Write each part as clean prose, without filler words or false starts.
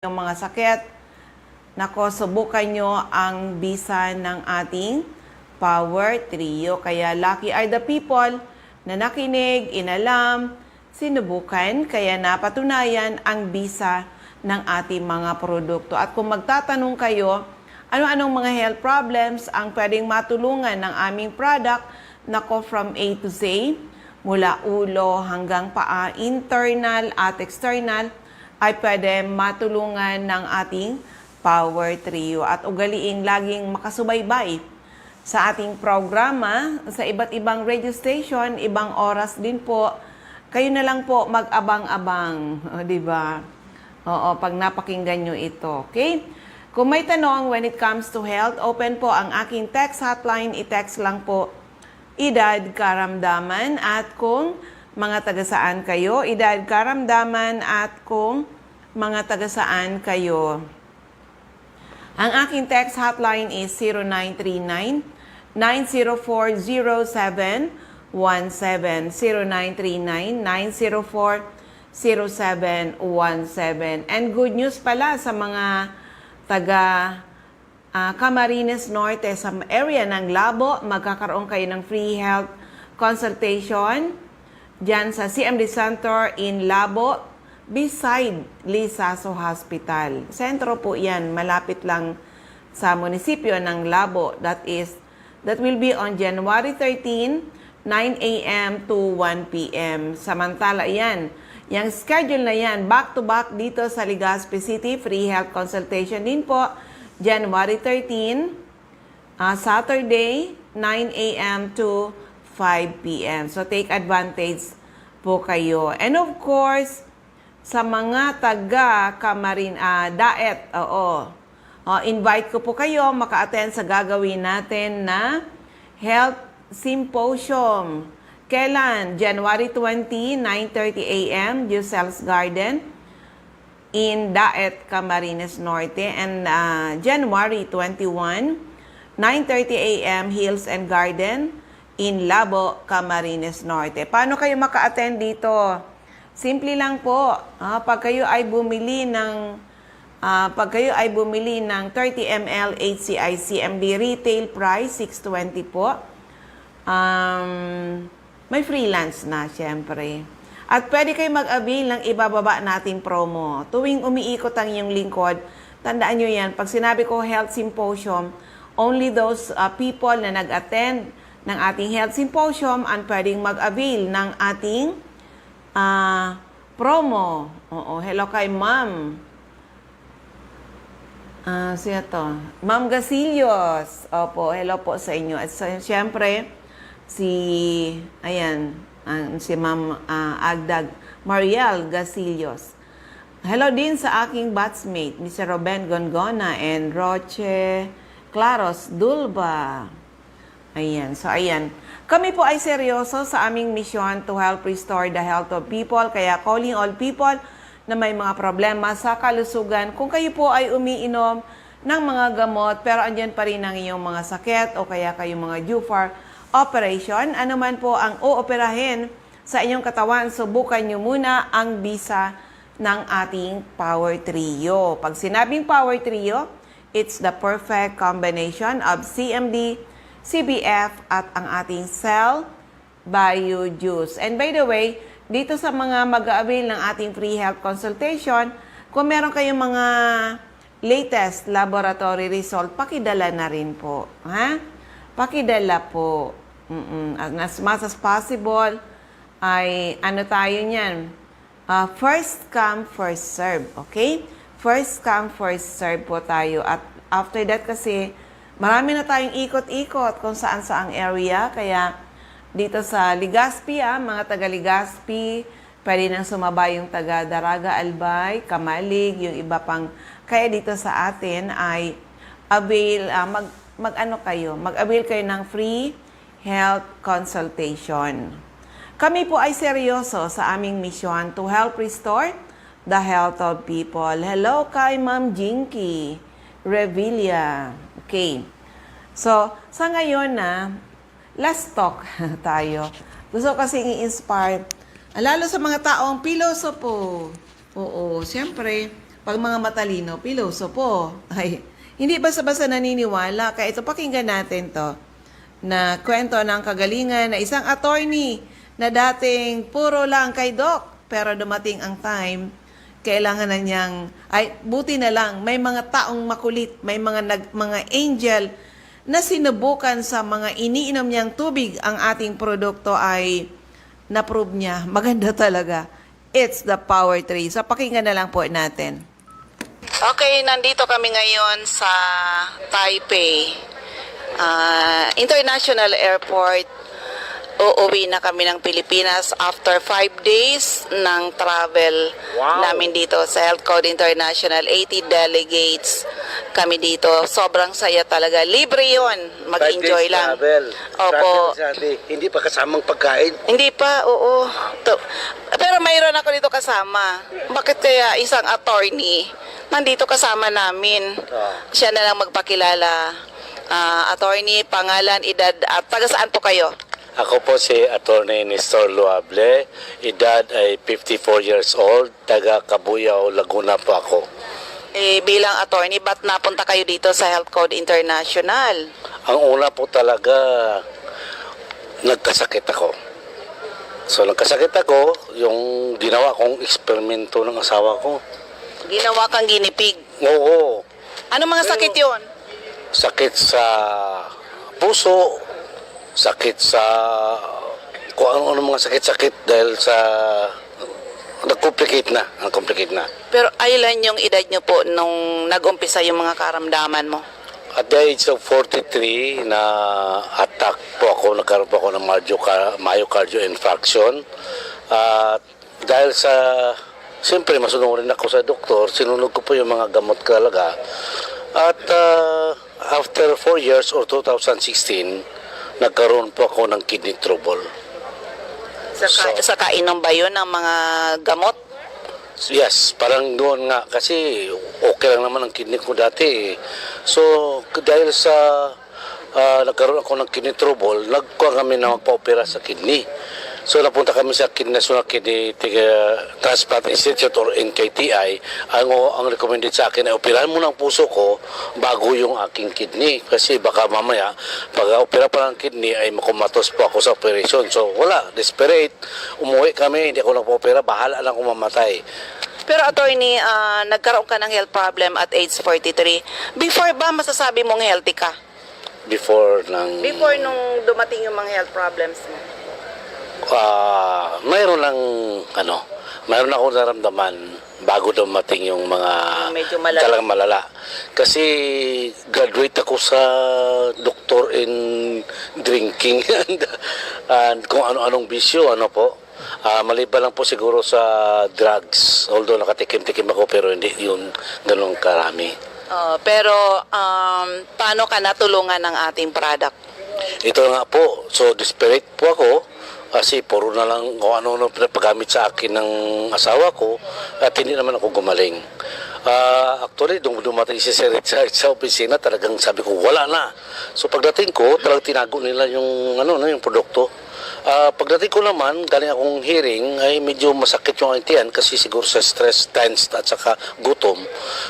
yung mga sakit. Nako, subukan nyo ang bisa ng ating Power Trio. Kaya lucky are the people na nakinig, inalam, sinubukan, kaya napatunayan ang bisa ng ating mga produkto. At kung magtatanong kayo, ano-anong mga health problems ang pwedeng matulungan ng aming product, nako, from A to Z, mula ulo hanggang paa, internal at external, ay pwede matulungan ng ating Power Trio. At ugaliing laging makasubaybay sa ating programa, sa iba't ibang radio station, ibang oras din po. Kayo na lang po mag-abang-abang, di ba? Oo, pag napakinggan nyo ito, okay? Kung may tanong when it comes to health, open po ang aking text hotline. I-text lang po edad karamdaman, at kung mga taga-saan kayo, edad karamdaman, at kung mga taga-saan kayo. Ang aking text hotline is 0939-904-0717, 0939-904-0717. And good news pala sa mga taga Camarines Norte, sa area ng Labo, magkakaroon kayo ng free health consultation dyan sa CMD Center in Labo, beside Lisaso Hospital. Sentro po yan, malapit lang sa munisipyo ng Labo. That will be on January 13, 9 a.m. to 1 p.m. Samantala yan, yung schedule na yan, back-to-back dito sa Legazpi City, free health consultation din po, January 13, Saturday, 9 a.m. to 5 p.m. So take advantage po kayo. And of course, sa mga Daet, invite ko po kayo maka-attend sa gagawin natin na Health Symposium. Kailan? January 20, 9:30 a.m., Giselle's Garden in Daet, Camarines Norte. And January 21, 9:30 a.m., Hills and Garden in Labo, Camarines Norte. Paano kayo maka-attend dito? Simple lang po. Pag kayo ay bumili ng 30 ml HCI CMB retail price, 620 po. May freelance na, syempre. At pwede kayo mag-avail ng ibababa nating promo. Tuwing umiikot ang iyong lingkod, tandaan nyo yan, pag sinabi ko Health Symposium, only those people na nag-attend ng ating Health Symposium ang pwedeng mag-avail ng ating promo. Oo, hello kay Ma'am. Sino to? Ma'am Gasillos. Opo, hello po sa inyo. At siyempre, si Ma'am Agdag Mariel Gasillos. Hello din sa aking batchmate, Mr. Ruben Gongona and Roche Claros Dulba. Ayan. So, ayan. Kami po ay seryoso sa aming misyon to help restore the health of people. Kaya calling all people na may mga problema sa kalusugan. Kung kayo po ay umiinom ng mga gamot, pero andyan pa rin ang iyong mga sakit o kaya kayong mga due for operation, ano man po ang ooperahin sa inyong katawan, subukan nyo muna ang bisa ng ating Power Trio. Pag sinabing Power Trio, it's the perfect combination of CMD, CBF, at ang ating Cell Bio Juice. And by the way, dito sa mga mag-avail ng ating free health consultation, kung meron kayong mga latest laboratory result, pakidala na rin po. Ha? Pakidala po. As much as possible, ay ano tayo niyan? First come, first serve. Okay? First come, first serve po tayo. At after that kasi, marami na tayong ikot-ikot kung saan-saang area. Kaya dito sa Legazpi, mga taga-Legazpi, pwede nang sumabay yung taga-Daraga, Albay, Kamalig, yung iba pang. Kaya dito sa atin ay avail, mag-avail kayo ng free health consultation. Kami po ay seryoso sa aming misyon to help restore the health of people. Hello kay Ma'am Jinky Revilla. Okay. So, sa ngayon last talk tayo. Gusto kasi i-inspire, lalo sa mga taong pilosopo. Oo, siyempre, pag mga matalino, pilosopo. Ay, hindi basta-basta naniniwala. Kaya ito, pakinggan natin to, na kwento ng kagalingan na isang attorney na dating puro lang kay Doc. Pero dumating ang time, kailangan na niyang, ay, buti na lang, may mga taong makulit, may mga angel na sinubukan sa mga iniinom niyang tubig ang ating produkto ay na-prove niya. Maganda talaga. It's the power tree. So, pakinggan na lang po natin. Okay, nandito kami ngayon sa Taipei International Airport. Uuwi na kami ng Pilipinas after 5 days ng travel namin dito sa Health Code International. 80 delegates kami dito. Sobrang saya talaga. Libre yon. Mag-enjoy lang. Travel. Opo. Hindi pa kasamang pagkain. Hindi pa, oo. Pero mayroon ako dito kasama. Bakit kaya isang attorney nandito kasama namin? Siya na lang magpakilala. Attorney, pangalan, edad, at taga saan po kayo? Ako po si Attorney Nestor Luable. Edad ay 54 years old. Taga Cabuyao, Laguna po ako. Bilang attorney, ba't napunta kayo dito sa Health Code International? Ang una po talaga, nagkasakit ako. So nagkasakit ako, yung ginawa kong eksperimento ng asawa ko. Ginawa kang ginipig. Oo. Ano mga sakit yon? Sakit sa puso, sakit sa kung ano mga sakit-sakit dahil sa nag-complicate na. Pero ilan yung edad nyo po nung nag-umpisa yung mga karamdaman mo? At the age of 43 na attack po ako, nagkaroon po ako ng myocardial infarction. Dahil sa siyempre masunurin ako sa doktor, sinunod ko po yung mga gamot talaga. At after 4 years or 2016, nagkaroon po ako ng kidney trouble. Sa kainom ba yun ng mga gamot? Yes, parang doon nga. Kasi okay lang naman ang kidney ko dati. So, dahil sa nagkaroon ako ng kidney trouble, nagkuha kami na magpa-opera sa kidney. So, napunta kami sa National Kidney Transplant Institute or NKTI. Ang recommended sa akin ay operahan mo ng puso ko bago yung aking kidney. Kasi baka mamaya, pag opera pa ng kidney ay makumatos po ako sa operation. So, wala. Desperate. Umuwi kami. Hindi ako nagpa-opera. Bahala lang kung mamatay. Pero attorney, nagkaroon ka ng health problem at age 43. Before ba masasabi mong healthy ka? Before nung dumating yung mga health problems mo? mayroon akong naramdaman bago dumating yung mga medyo malala. Talagang malala. Kasi graduate ako sa doctor in drinking and kung ano-anong bisyo, maliban lang po siguro sa drugs. Although nakatikim-tikim ako pero hindi yun ganun karami. Pero paano ka natulungan ng ating product? Ito nga po. So desperate po ako. Kasi puro na lang kung ano-ano pinapagamit sa akin ng asawa ko at hindi naman ako gumaling. Actually, dumating si Sir Richard sa opisina, talagang sabi ko, wala na. So pagdating ko, talagang tinago nila yung, yung produkto. Pagdating ko naman, galing akong hearing, ay medyo masakit yung tiyan kasi siguro sa stress, tense at saka gutom.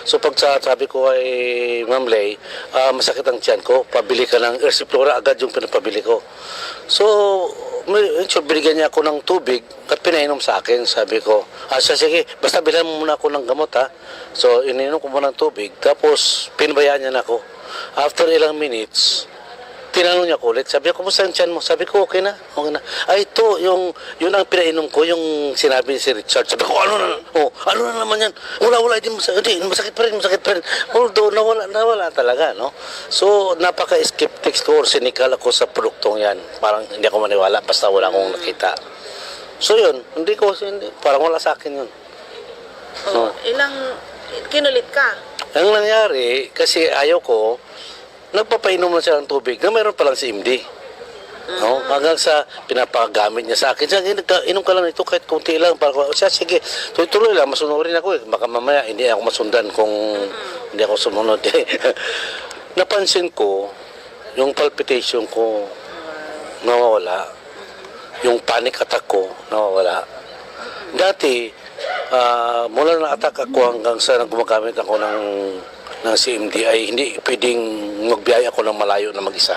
So pagsasabi ko ay, Ma'am Lay, masakit ang tiyan ko, pabili ka ng Ersiflora, agad yung pinapabili ko. So, binigyan niya ako ng tubig at pinainom sa akin. Sabi ko, sige, basta bilhan mo muna ako ng gamot ha. So, ininom ko muna ng tubig. Tapos, pinabayaan niya na ako. After ilang minutes, tinanong niya ko ulit. Sabi ko, kumusta ang tiyan mo? Sabi ko, okay na. Ito, yun ang pinainom ko, yung sinabi ni si Richard. Sabi ko, ano na naman yan? Wala, hindi masakit pa rin. Although, nawala talaga, no? So, napaka-skeptic ko or cynical ako sa produktong yan. Parang hindi ako maniwala, basta wala akong nakita. So, yun, parang wala sa akin yun. Kinulit ka? Ang nangyari, kasi ayaw ko, nagpapainom na siya ng tubig na mayroon pa lang si MD. No? Hanggang sa pinapagamit niya sa akin. Siya, inom ka lang ito kahit kunti lang. Siya, sige, tuloy lang, masunurin ako. Baka mamaya hindi ako masundan kung hindi ako sumunod. Napansin ko, yung palpitation ko, nawawala. Yung panic attack ko, nawawala. Dati, Mula na attack ako hanggang sa gumagamit ako ng CMD ay hindi pwedeng magbiyaya ako ng malayo na mag-isa.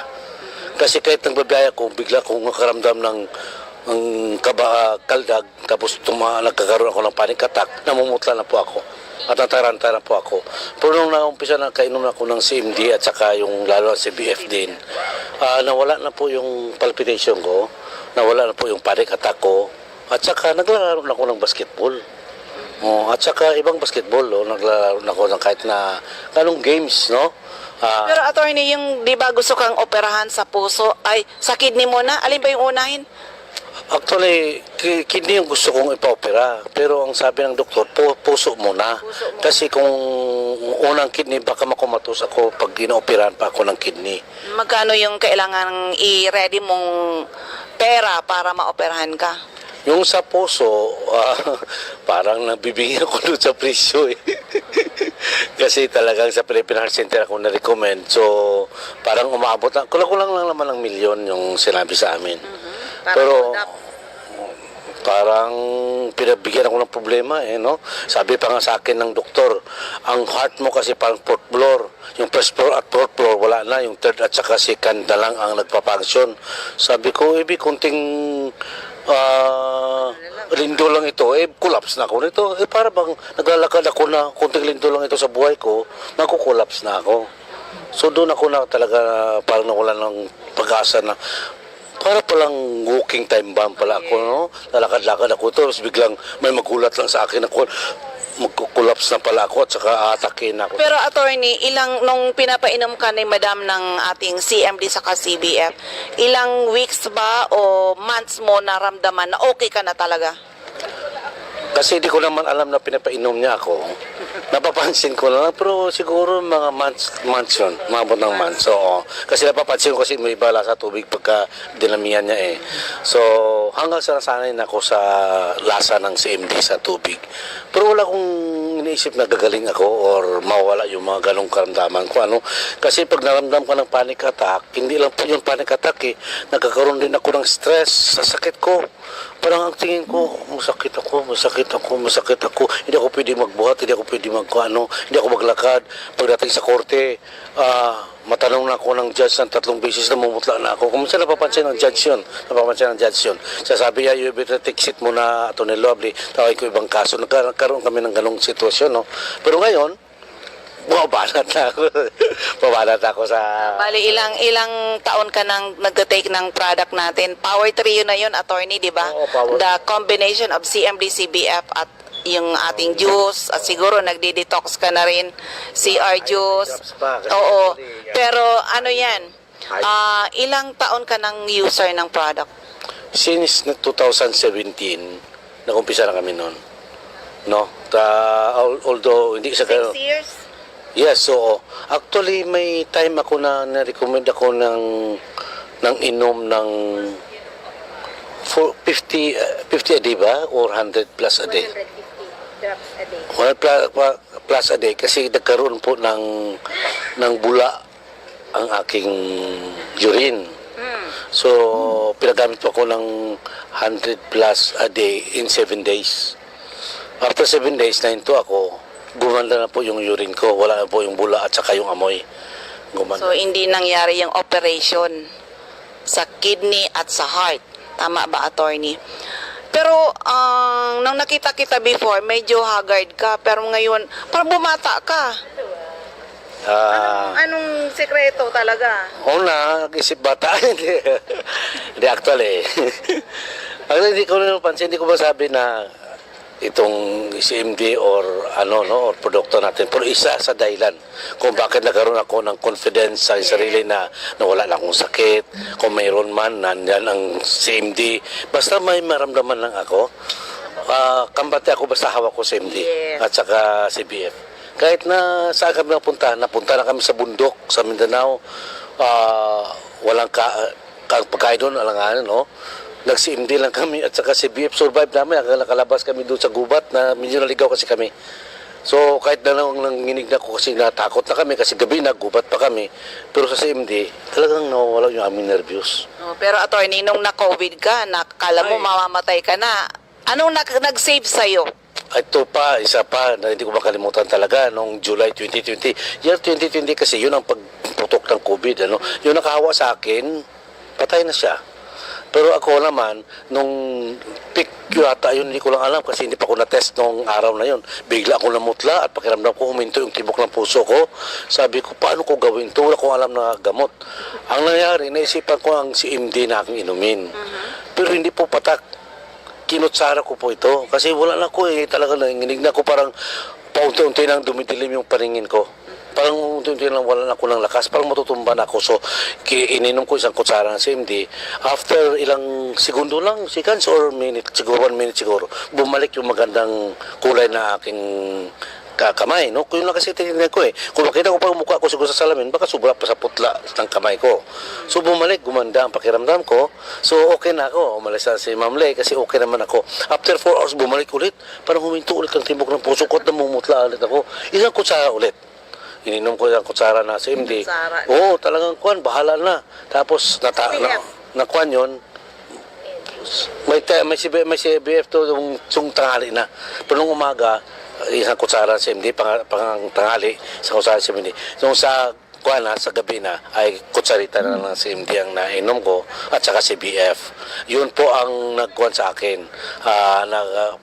Kasi kahit nagbabiyaya ko, bigla akong nakaramdam ng kaldag, tapos nagkakaroon ako ng panic attack, namumutla na po ako. At nataranta na po ako. Pero nung naumpisa na kainom ako ng CMD at saka yung lalo sa CBF din, nawala na po yung palpitation ko, nawala na po yung panic attack ko, at saka naglalaro na ako ng basketball. At saka ibang basketball, naglalaro na ako ng kahit na anong games, no? Pero attorney, yung di ba gusto kang operahan sa puso, ay sa kidney mo na? Alin ba yung unahin? Actually, kidney yung gusto kong ipa-opera. Pero ang sabi ng doktor, puso muna. Kasi kung unang kidney, baka makumatos ako pag ina-operahan pa ako ng kidney. Magkano yung kailangan i-ready mong pera para maoperahan ka? Yung sa puso, parang nabibigyan ako doon sa presyo eh. Kasi talagang sa Philippine Heart Center ako na-recommend. So, parang umabot na, kulang lang naman ng milyon yung sinabi sa amin. Pero, parang pinabigyan ako ng problema eh, no? Sabi pa nga sa akin ng doktor, ang heart mo kasi parang fourth floor. Yung first floor at fourth floor, wala na. Yung third at saka second na lang ang nagpapangsyon. Sabi ko, kunting lindo lang ito, collapse na ako nito. Para bang naglalakad ako na kunting lindo lang ito sa buhay ko, magkukulaps na ako. So doon ako na talaga parang nakulan ng pag-asa na para palang walking time bomb pala ako, no? Lalakad-lakad ako, tapos biglang may magulat lang sa akin ako, magkukulaps na pala ako at saka atakin ako. Pero attorney, nung pinapainom ka ni madam ng ating CMD sa CBF, ilang weeks ba o months mo naramdaman na okay ka na talaga? Kasi hindi ko naman alam na pinapainom niya ako. Napapansin ko na lang, pero siguro mga months yun. Mabot ng months. Oo. Kasi napapansin ko kasi may bala sa tubig pagka dinamihan niya eh. So, hanggang sa nasanay na ako sa lasa ng CMD sa tubig. Pero wala akong iniisip na gagaling ako or mawala yung mga ganong karamdaman ko. Kasi pag naramdam ka ng panic attack, hindi lang po yung panic attack eh. Nagkakaroon din ako ng stress sa sakit ko. Parang ang tingin ko, masakit ako. Hindi ako pwede magbuhat, hindi ako pwede hindi ako maglakad. Pagdating sa korte, matanong na ako ng judge ng 3 beses na mumutla na ako. Kung saan napapansin ng judge yun. Sasabi niya, you better take seat muna, Atty. Lovely. Tawag ko ibang kaso. Nagkaroon kami ng ganong sitwasyon, no? Pero ngayon, babanat na ako sa... Bali, ilang taon ka nang nagtatake ng product natin. Power Trio na yun, attorney, di ba? Oo, Power. The combination of CMD, CBF at yung ating juice at siguro nagdi-detox ka na rin, CR juice. Oo. Pero ano yan? Ilang taon ka nang user ng product? Since 2017, nag-umpisa na kami noon. No? Although hindi sa 6 years? Yes, so actually may time ako na na-recommend ako ng inom ng 50 a day ba or 100 plus a day? 100 plus a day kasi nagkaroon po ng bula ang aking urine. So pinagamit po ako ng 100 plus a day in 7 days. After 7 days na ito ako, gumanda na po yung urine ko, wala na po yung bula at saka yung amoy. Gumanda. So, hindi nangyari yung operation sa kidney at sa heart. Tama ba, attorney? Pero, nang nakita kita before, medyo haggard ka. Pero ngayon, parang bumata ka. Anong sekreto talaga? Una, nag-isip bata. Hindi actually. Hindi ko napansin, hindi ko masabi na itong CMD or or produkto natin. Pero isa sa dahilan kung bakit nagkaroon ako ng confidence sa sarili na wala na akong sakit. Kung mayroon man, nandyan ang CMD. Basta may maramdaman lang ako. Kambate ako basta hawak ko CMD at saka CBF. Kahit na saan kami napunta na kami sa bundok, sa Mindanao. Walang pagkain doon, alanganan, no? Nag-CMD lang kami at saka si BF survive namin. Nakalabas kami doon sa gubat na medyo naligaw kasi kami. So kahit na nanginig na ako kasi natakot na kami kasi gabi naggubat pa kami. Pero sa CMD talagang nawawala yung aming nervyos. Pero attorney, nung na-COVID ka, nakakala mo mamamatay ka na. Anong nag-save sa'yo? ito pa, isa pa na hindi ko makalimutan talaga noong July 2020. Year 2020 kasi yun ang pagputok ng COVID. Ano? Yung nakahawa sa akin, patay na siya. Pero ako naman, nung peak yata yun, hindi ko lang alam kasi hindi pa ako na-test nung araw na yun. Bigla ako namutla at pakiramdam ko huminto yung tibok ng puso ko. Sabi ko, paano ko gawin ito? Wala akong alam na gamot. Ang nangyari, naisipan ko ang CMD na aking inumin. Pero hindi po patak. Kinutsara ko po ito kasi wala na ko talaga nanginginig na ako, parang paunti-unti nang dumidilim yung paningin ko, parang unti-unti nang wala na ako ng lakas, parang matutumba na ako. So ininom ko isang kutsara ng CMD. After ilang segundo lang, seconds or minute, siguro 1 minute siguro, bumalik yung magandang kulay na aking kamay, no? Kung yun lang kasi tinignan ko kung makita ko pa yung mukha ko siguro sa salamin, baka sobra pa sa putla ng kamay ko. So bumalik, gumanda ang pakiramdam ko. So okay na ako, umalis na si Ma'am Lay kasi okay naman ako. After 4 hours bumalik ulit, parang huminto ulit ang tibok ng puso ko at namumutla ulit ako. Isang kutsara ulit. Ininom ko isang kutsara na CMD. Oo, talagang kuwan, bahala na. Tapos nakuan yun, may CBF to yung tanghali na. Pero nung umaga, isang kutsara CMD, pang tanghali, isang kutsara CMD. So sa kuana, sa gabi na, ay kutsarita na ng CMD ang nainom ko, at saka CBF. Yun po ang nagkuhan sa akin.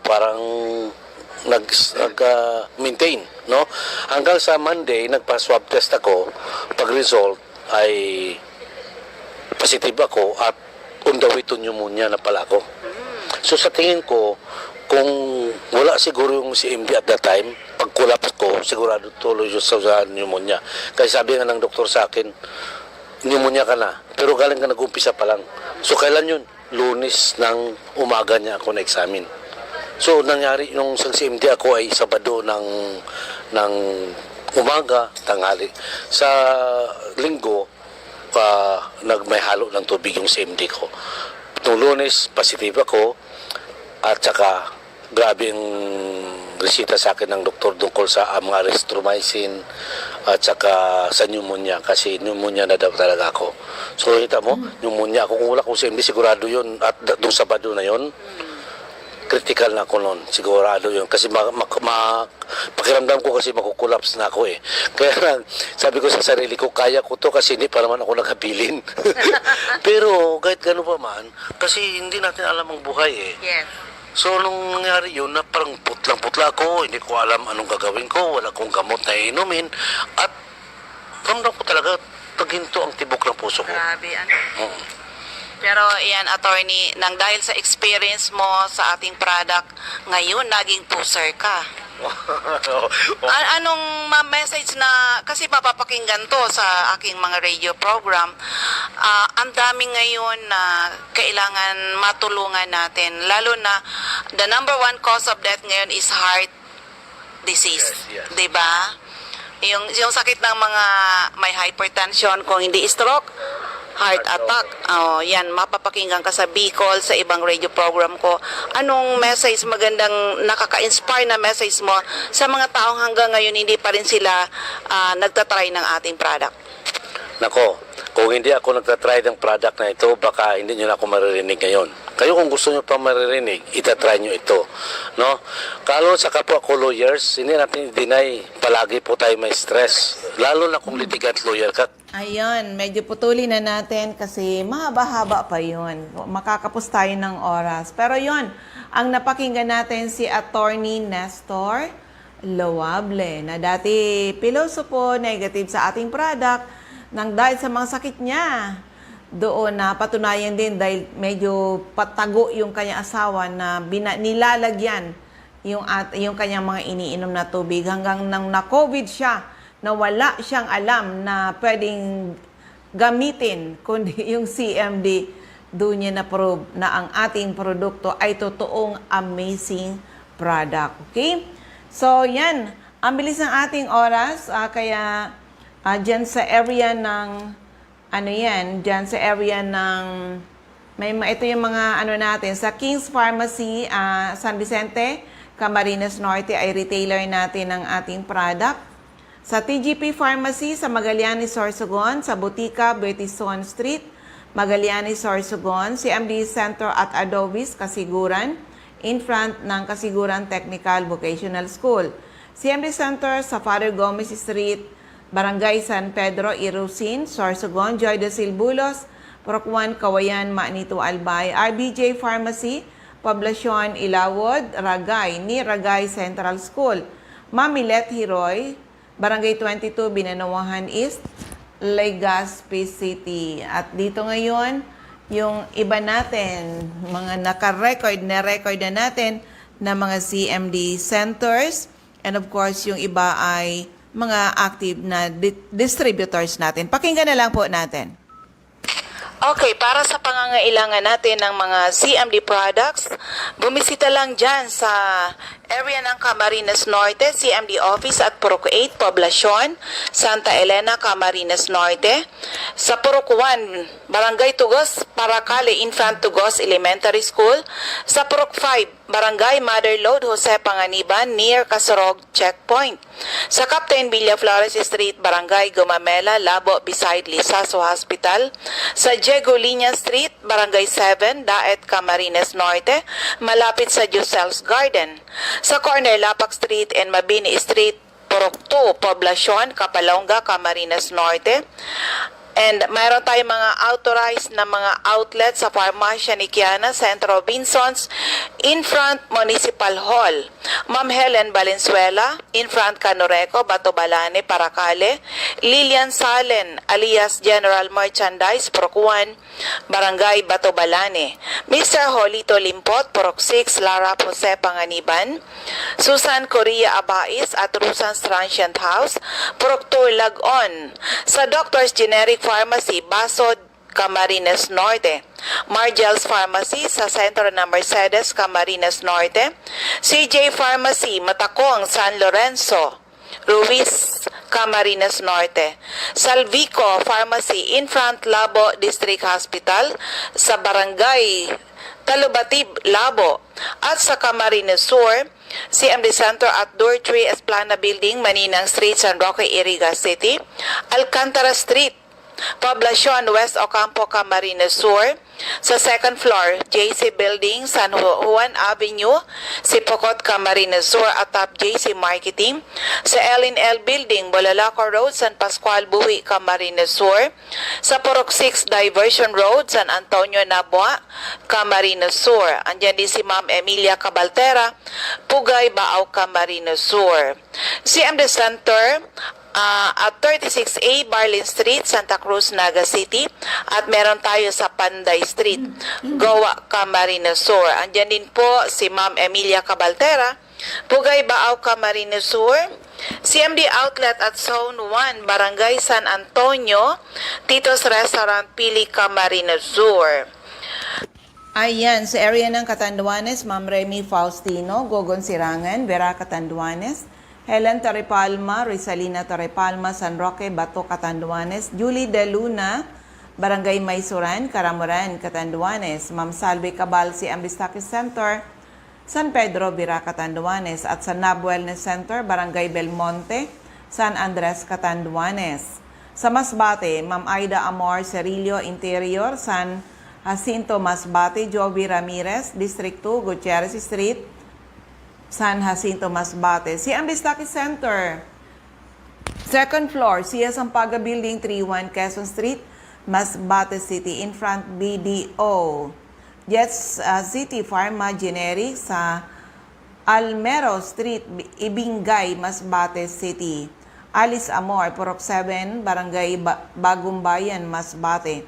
Parang nag-maintain, no? Hanggang sa Monday, nagpa-swab test ako. Pag-result ay positive ako at on the way to pneumonia na pala ako. So sa tingin ko, kung wala siguro yung CMD at that time, pag collapse ko, sigurado tuloy yung sa pneumonia. Kasi sabi nga ng doktor sa akin, pneumonia ka na, pero galing ka nag-umpisa pa lang. So kailan yun? Lunes ng umaga niya ako na-examine. So nangyari nung sa CMD ako ay Sabado ng umaga, tanghali. Sa Linggo, may halo ng tubig yung CMD ko. Nung Lunes, positive ako, at saka grabe ang resita sa akin ng doktor tungkol sa mga erythromycin at saka sa pneumonia, kasi pneumonia na daw talaga ako. So kita mo, pneumonia ako. Kung wala ko CMD, sigurado yun. At nung Sabado na yun, critical na ako noon, sigurado yun. Kasi pakiramdam ko kasi makukulaps na ako Kaya sabi ko sa sarili ko, kaya ko to kasi hindi pa naman ako nakabilin. Pero kahit gano'n pa man, kasi hindi natin alam ang buhay Yes. So nung nangyari yun, na parang putlang-putla ako, hindi ko alam anong gagawin ko, wala kong gamot na inumin, at ramdam ko talaga, taginto ang tibok ng puso ko. Grabe, Pero yan, attorney, nang dahil sa experience mo sa ating product, ngayon naging pusher ka. Anong message na, kasi mapapakinggan to sa aking mga radio program, ang dami ngayon na kailangan matulungan natin, lalo na the number 1 cause of death ngayon is heart disease, Yes. 'di ba? Yung sakit ng mga may hypertension, kung hindi stroke, heart attack. Yan, mapapakinggan ka sa Bicol, sa ibang radio program ko. Anong message, magandang nakaka-inspire na message mo sa mga taong hanggang ngayon hindi pa rin sila nagtatry ng ating product? Nako, kung hindi ako nagtatry ng product na ito, baka hindi nyo na ako maririnig ngayon. Kayo kung gusto nyo pa maririnig, itatry nyo ito. No? Kalo sa kapwa ko lawyers, hindi natin i-deny, palagi po tayo may stress. Lalo na kung litigant lawyer ka. Ayun, medyo putulin na natin kasi mahaba-haba pa yun. Makakapos tayo ng oras. Pero yun, ang napakinggan natin si Attorney Nestor Loable, na dati pilosopo, negative sa ating product, nang dahil sa mga sakit niya. Doon na patunayan din dahil medyo patago yung kanyang asawa na nilalagyan yung kanyang mga iniinom na tubig hanggang nang na-COVID siya, na wala siyang alam na pwedeng gamitin kundi yung CMD. Doon niya na-prove na ang ating produkto ay totoong amazing product. Okay? So, yan. Ang bilis ng ating oras. Kaya, dyan sa area ng, dyan sa area ng, ito yung mga natin. Sa King's Pharmacy, San Vicente, Camarines Norte ay retailer natin ng ating product. Sa TGP Pharmacy sa Magallanes, Sorsogon, sa Butika, Bertison Street, Magallanes, Sorsogon, CMD Center at Adobis, Kasiguran, in front ng Kasiguran Technical Vocational School. CMD Center sa Father Gomez Street, Barangay San Pedro, Irusin, Sorsogon, Joy de Silbulos, Purok 1, Kawayan, Manito, Albay. RBJ Pharmacy, Poblacion, Ilawod, Ragay, ni Ragay Central School. Mamilet Hiroy, Barangay 22, Binanawahan East, Legazpi City. At dito ngayon, yung iba natin, mga naka-record na natin na mga CMD centers. And of course, yung iba ay mga active na distributors natin. Pakinggan na lang po natin. Okay, para sa pangangailangan natin ng mga CMD products, bumisita lang dyan sa area ng Camarines Norte, CMD Office at Purok 8, Poblacion, Santa Elena, Camarines Norte. Sa Purok 1, Barangay Tugos, Paracale, Infant Tugos Elementary School. Sa Purok 5, Barangay Motherlode, Jose Panganiban, near Casorog Checkpoint. Sa Captain Villaflores Street, Barangay Gumamela, Labo, beside Lisaso Hospital. Sa Diego Liña Street, Barangay 7, Daet, Camarines Norte, malapit sa Josel's Garden. Sa corner Lapak Street and Mabini Street, Purok 2, Poblacion, Kapalonga, Camarines Norte. And mayroon tayong mga authorized na mga outlet sa Farmacia ni Kiana, Centro Robinsons, in front Municipal Hall. Ma'am Helen Valenzuela, in front Canoreco, Batobalane, Paracale. Lilian Salen, alias General Merchandise, Purok 1, Barangay Batobalane. Mr. Holito Limpot, Purok 6, Lara Jose Panganiban. Susan Correa Abais at Rusan's Transient House, Purok 2, Lagon. Sa Doctor's Generic Pharmacy, Basod, Camarines Norte. Margel's Pharmacy sa sentro ng Mercedes, Camarines Norte. CJ Pharmacy, Matakong, San Lorenzo, Ruiz, Camarines Norte. Salvico Pharmacy, in front Labo District Hospital sa Barangay Talubatib, Labo. At sa Camarines Sur, CMD Center at Dortree Esplana Building, Maninang Street, San Roque, Iriga City. Alcantara Street, Poblacion, West Ocampo, Camarines Sur. Sa second floor, JC Building, San Juan Avenue, Sipocot, Camarines Sur at Top JC Marketing. Sa L&L Building, Bolalaco Road, San Pascual, Buhi, Camarines Sur. Sa Purok 6 Diversion Road, San Antonio, Nabua, Camarines Sur. Andyan din si Ma'am Emilia Cabaltera, Pugay, Baaw, Camarines Sur. CMD Center, at 36A Barlin Street, Santa Cruz, Naga City. At meron tayo sa Panday Street, Goa, Camarines Sur. Andyan din po si Ma'am Emilia Cabaltera, Pugay, Baaw, Camarines Sur. CMD Outlet at Zone 1, Barangay San Antonio, Tito's Restaurant, Pili, Camarines Sur. Ayan, sa area ng Catanduanes, Ma'am Remy Faustino, Gogon Sirangan, Vera Catanduanes, Helen Taripalma, Rizalina Taripalma, San Roque, Bato, Catanduanes, Julie De Luna, Barangay Maysuran, Karamuran, Catanduanes, Ma'am Salve Cabal, si Ambistaki Center, San Pedro, Vera, Catanduanes, at sa Nab Wellness Center, Barangay Belmonte, San Andres, Catanduanes. Sa Masbate, Ma'am Aida Amor Cerillo, Interior, San Jacinto, Masbate, Jovi Ramirez, District 2, Gutierrez Street, San Jacinto, Masbate. Si Ambistaki Center, second floor, Sia Sampaga Building, 31 Quezon Street, Masbate City, in front BDO. Jets City Pharma Generic sa Almero Street, Ibingay, Masbate City. Alice Amor, Purok 7, Barangay Bagumbayan, Masbate.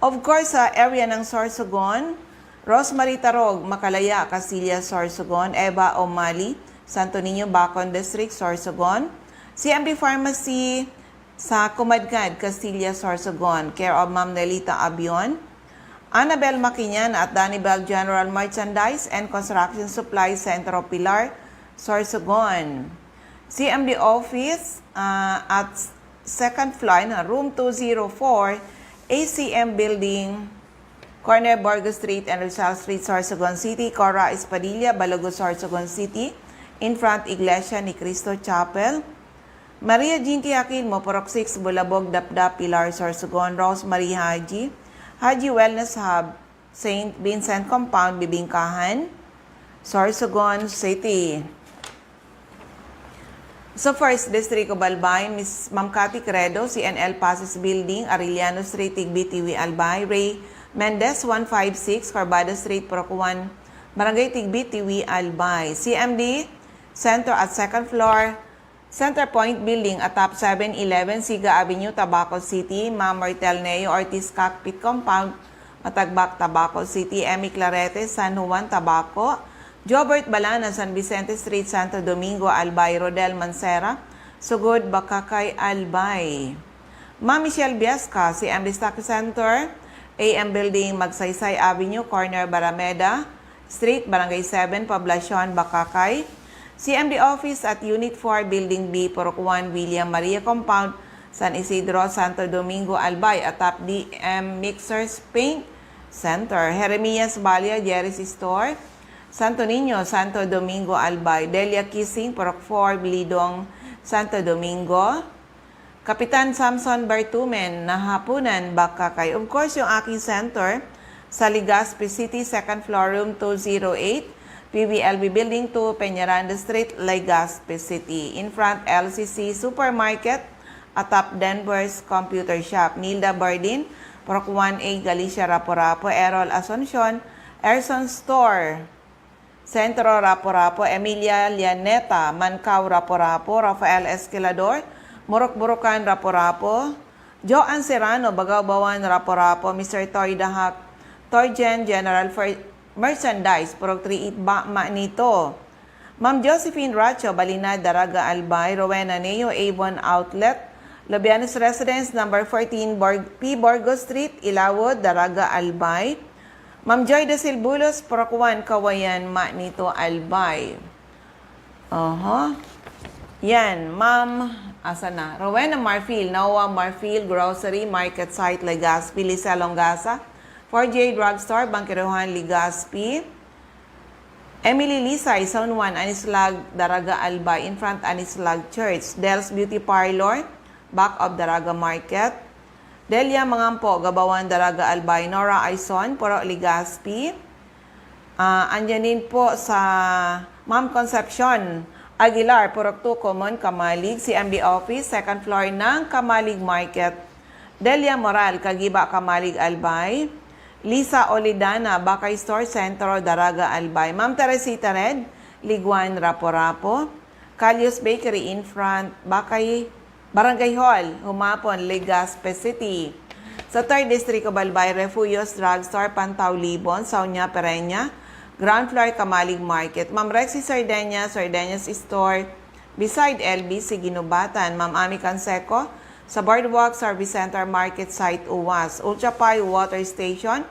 Of course, sa area ng Sorsogon, Rosemary Tarog, Makalaya, Casillas, Sorsogon. Eva O'Malley, Santo Niño, Bacon District, Sorsogon. CMD Pharmacy sa Kumadkad, Casillas, Sorsogon. Care of Ma'am Nelita Abion. Annabel Maquinyan at Danibel General Merchandise and Construction Supply, Centro Pilar, Sorsogon. CMD Office at second floor, room 204, ACM Building, corner Borgo Street and Rizal Street, Sorsogon City. Cora Espadilla, Balogo, Sorsogon City, in front Iglesia ni Cristo Chapel. Maria Jinky Aquino, Purok 6, Bulabog, Dapdap, Pilar, Sorsogon. Rosemary Haji Wellness Hub, St. Vincent Compound, Bibingkahan. Sorsogon City. Sa First District of Albay, Miss Ma'am Cathy Credo, CNL Passes Building, Arellano Street, Tigbi, Albay, Ray Mendez, 156, Corbada Street, Porocuan, Barangay Tigbi, Albay, CMD Center at second floor, Center Point Building at top 711, Siga Avenue, Tabaco City, Ma'am Martel Neo Ortiz Cockpit Compound, Matagbak, Tabaco City, Emmy Clarete, San Juan, Tabaco, Jobert Balana, San Vicente Street, Santo Domingo, Albay, Rodel Mancera, Sugod, Bakakay, Albay. Ma'am Michelle Biasca, CMD Stock Center, AM Building, Magsaysay Avenue, Corner, Barameda Street, Barangay 7, Poblacion, Bakakay. CMD Office at Unit 4, Building B, Porocuan, William Maria Compound, San Isidro, Santo Domingo, Albay, at Top DM Mixers Paint Center, Jeremias Balia, Jerry's Store, Santo Niño, Santo Domingo, Albay, Delia Kissing, Poroc 4, Bilidong, Santo Domingo, Kapitan Samson Bartumen, Nahapunan, Bakakay. Of course, yung aking center sa Legazpi City, second floor, room 208, PBLB Building 2, Peñaranda Street, Legazpi City. In front, LCC Supermarket, atop Denver's Computer Shop. Nilda Bardin, Poroc 1A, Galicia, Rapo-Rapo, Errol Asuncion, Erson Store, Centro, Rapo-Rapo, Emilia Lianeta, Mancao, Rapo-Rapo, Rafael Esquilador, Morok-Borokan, Rapo-Rapo, Joan Serrano, Bagaw-Bawan, Rapo-Rapo, Mr. Toy Dahak, Toygen, General for Merchandise, Poroc 38, Manito, Ma'am Josephine Racho, Balinad, Daraga, Albay, Rowena Neo, Avon Outlet, Lobianos Residence, number 14, P. Borgo Street, Ilawod, Daraga, Albay, Ma'am Joy de Silbulos, Porocuan, Kawayan, Manito, Albay. Yan, Ma'am, asa na? Rowena Marfil, Noah Marfil, Grocery, Market Site, Legazpi, Lisa Longasa, 4J Drugstore, Bangkiruhan, Legazpi, Emily Lisay, Zone 1, Anislag, Daraga, Albay, in front, Anislag Church, Del's Beauty Parlor, back of Daraga Market, Delia Mangampo, Gabawan, Daraga, Albay, Nora Aison, Poro Legazpi. Andyan din po sa Ma'am Concepcion Aguilar, Purok 2, Common, Kamalig, CMB Office, second floor ng Kamalig Market. Delia Moral, Kagiba, Kamalig, Albay. Lisa Olidana, Bakay Store, Centro, Daraga, Albay. Ma'am Teresita Red, Liguan, Rapo-Rapo. Calius Bakery in front, Bakay, Barangay Hall, Humapon, Legazpi City. Sa 3rd District of Albay, Refuyos Drugstore, Pantaw, Libon, Saunya, Pereña, ground floor, Kamalig Market. Ma'am Rexy Sardeña, Sardeñas Store, beside LBC, Ginubatan. Ma'am Ami Canseco, sa Boardwalk Service Center, Market Site, Uwas. Ultra Pi Water Station,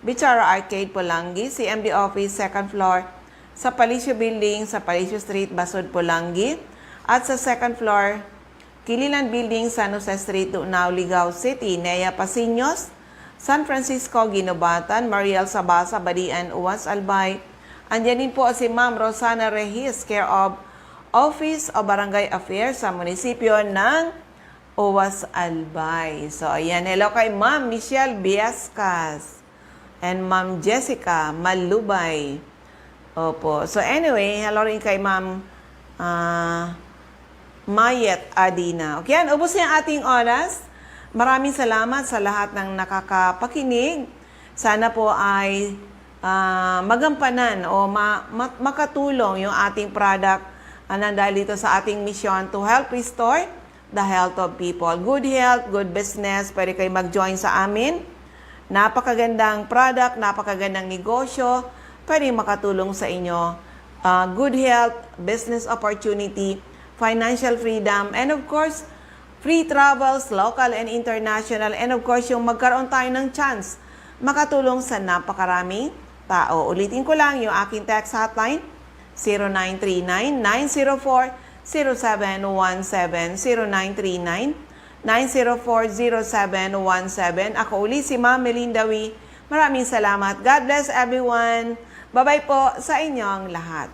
Bichara Arcade, Pulangi. CMD Office, second floor, sa Palicio Building, sa Palicio Street, Basod, Pulangi. At sa second floor, Kililan Building, San Jose Street, Dunao, Ligao City. Nea Pasiños, San Francisco, Ginubatan. Mariel Sabasa, Badian, Uwas, Albay. Andyan din po si Ma'am Rosana Regis, care of Office of Barangay Affairs sa munisipyo ng Uwas, Albay. So, ayan. Hello kay Ma'am Michelle Biascas and Ma'am Jessica Malubay. Opo. So, anyway, hello rin kay Ma'am Mayet Adina. Okay, yan. Ubos na yung ating oras. Maraming salamat sa lahat ng nakakapakinig. Sana po ay magampanan o makatulong yung ating product dahil dito sa ating mission to help restore the health of people. Good health, good business. Pwede kayo mag-join sa amin. Napakagandang product, napakagandang negosyo. Pwede makatulong sa inyo. Good health, business opportunity, financial freedom, and of course, free travels, local and international, and of course, yung magkaroon tayo ng chance makatulong sa napakaraming tao. Ulitin ko lang yung aking text hotline, 0939-904-0717, 0939-904-0717. Ako uli si Ma'am Melinda Wee. Maraming salamat. God bless everyone. Bye-bye po sa inyong lahat.